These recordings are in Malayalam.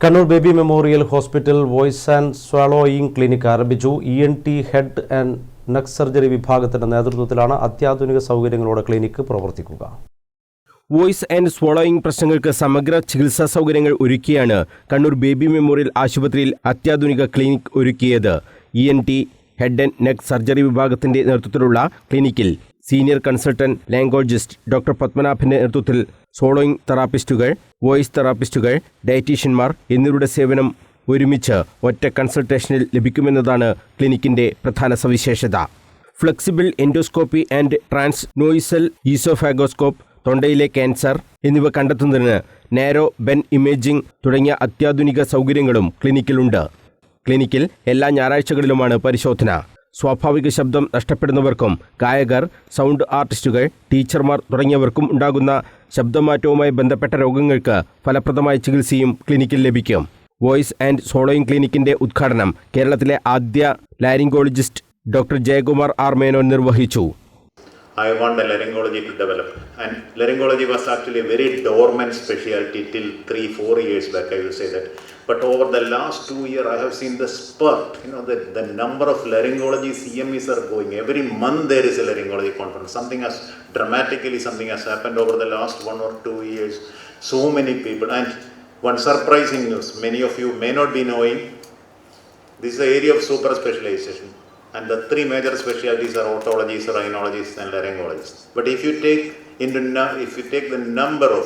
Kannur baby Memorial hospital voice and swallowing clinic ആരംഭിച്ചു. ENT head and neck surgery വിഭാഗത്തിന്റെ നേതൃത്വത്തിലാണ് അത്യാധുനിക സൗകര്യങ്ങളോടെ ക്ലിനിക്ക് പ്രവർത്തിക്കുക. വോയിസ് ആൻഡ് സ്വാലോയിങ് പ്രശ്നങ്ങൾക്ക് സമഗ്ര ചികിത്സാ സൗകര്യങ്ങൾ ഒരുക്കിയാണ് കണ്ണൂർ ബേബി മെമ്മോറിയൽ ആശുപത്രിയിൽ അത്യാധുനിക ക്ലിനിക് ഒരുക്കിയത്. ENT head and neck surgery വിഭാഗത്തിന്റെ നേതൃത്വത്തിലുള്ള ക്ലിനിക്കിൽ സീനിയർ കൺസൾട്ടന്റ് ലാംഗ്വേജിസ്റ്റ് ഡോക്ടർ പത്മനാഭന്റെ നേതൃത്വത്തിൽ സോളോയിങ് തെറാപ്പിസ്റ്റുകൾ, വോയിസ് തെറാപ്പിസ്റ്റുകൾ, ഡയറ്റീഷ്യന്മാർ എന്നിവരുടെ സേവനം ഒരുമിച്ച് ഒറ്റ കൺസൾട്ടേഷനിൽ ലഭിക്കുമെന്നതാണ് ക്ലിനിക്കിന്റെ പ്രധാന സവിശേഷത. Flexible endoscopy and trans nasal oesophagoscope, തൊണ്ടയിലെ ക്യാൻസർ എന്നിവ കണ്ടെത്തുന്നതിന് നാരോ ബെൻ ഇമേജിംഗ് തുടങ്ങിയ അത്യാധുനിക സൗകര്യങ്ങളും ക്ലിനിക്കിലുണ്ട്. ക്ലിനിക്കിൽ എല്ലാ ഞായറാഴ്ചകളിലുമാണ് പരിശോധന. സ്വാഭാവിക ശബ്ദം നഷ്ടപ്പെടുന്നവർക്കും ഗായകർ, സൗണ്ട് ആർട്ടിസ്റ്റുകൾ, ടീച്ചർമാർ തുടങ്ങിയവർക്കും ഉണ്ടാകുന്ന ശബ്ദമാറ്റവുമായി ബന്ധപ്പെട്ട രോഗങ്ങൾക്ക് ഫലപ്രദമായ ചികിത്സയും ക്ലിനിക്കിൽ ലഭിക്കും. വോയിസ് ആൻഡ് സോളോയിങ് ക്ലിനിക്കിന്റെ ഉദ്ഘാടനം കേരളത്തിലെ ആദ്യ laryngologist doctor Jayakumar R Menon നിർവഹിച്ചു. I want the laryngology to develop, and laryngology was actually a very dormant specialty till 3-4 years back, I will say that. But over the last 2 years, I have seen the spurt. The number of laryngology CMEs are going. Every month there is a laryngology conference. Something has happened over the last 1 or 2 years. So many people, and one surprising news, many of you may not be knowing, this is the area of super specialization. And the 3 major specialties are otologists, rhinologists and laryngologists. But if you take the number of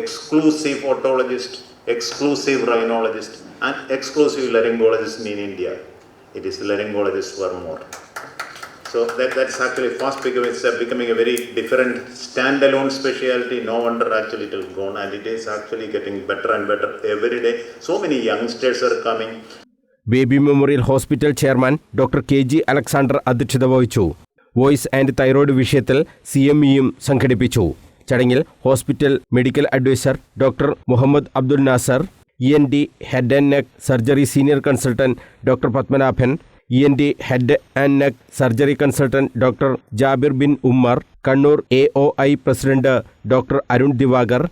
exclusive otologists, exclusive rhinologists and exclusive laryngologists in India, it is the laryngologists who are more. So that's actually becoming a very different standalone specialty. No wonder actually it will go on, and it is actually getting better and better every day. So many youngsters are coming. Baby Memorial Hospital chairman doctor KG Alexander അധ്യക്ഷത വഹിച്ചു. വോയിസ് ആൻഡ് തൈറോയ്ഡ് വിഷയത്തിൽ CMEയും സംഘടിപ്പിച്ചു. ചടങ്ങിൽ hospital medical advisor doctor Muhammad Abdul Nasar, ENT head and neck surgery senior consultant doctor Padmanabhan, ENT head and neck surgery consultant doctor Jabir bin Ummer, Kannur AOI president doctor Arun Divakar,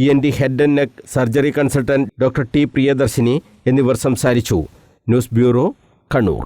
ENT head and neck surgery consultant doctor T Priyadarshini എന്നിവർ സംസാരിച്ചു. News bureau, Kannur.